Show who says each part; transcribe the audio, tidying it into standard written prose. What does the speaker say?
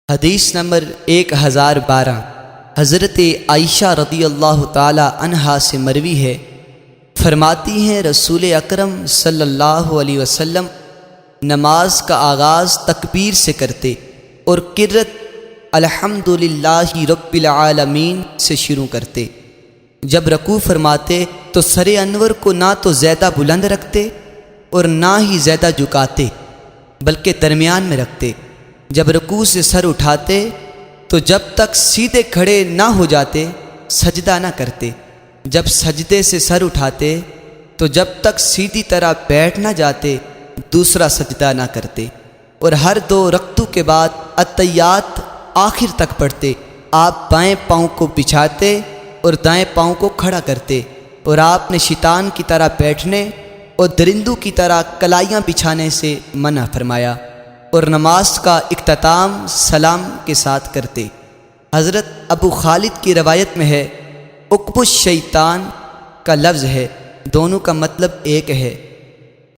Speaker 1: حدیث نمبر 1012 حضرت عائشہ رضی اللہ تعالی عنہا سے مروی ہے، فرماتی ہیں رسول اکرم صلی اللہ علیہ وسلم نماز کا آغاز تکبیر سے کرتے اور قرت الحمدللہ رب العالمین سے شروع کرتے۔ جب رکوع فرماتے تو سر انور کو نہ تو زیادہ بلند رکھتے اور نہ ہی زیادہ جھکاتے بلکہ درمیان میں رکھتے۔ جب رکوع سے سر اٹھاتے تو جب تک سیدھے کھڑے نہ ہو جاتے سجدہ نہ کرتے۔ جب سجدے سے سر اٹھاتے تو جب تک سیدھی طرح بیٹھ نہ جاتے دوسرا سجدہ نہ کرتے، اور ہر 2 رکعتوں کے بعد اتحیات آخر تک پڑھتے۔ آپ بائیں پاؤں کو بچھاتے اور دائیں پاؤں کو کھڑا کرتے، اور آپ نے شیطان کی طرح بیٹھنے اور درندوں کی طرح کلائیاں بچھانے سے منع فرمایا، اور نماز کا اختتام سلام کے ساتھ کرتے۔ حضرت ابو خالد کی روایت میں ہے، عقب الشیطان کا لفظ ہے، دونوں کا مطلب ایک ہے۔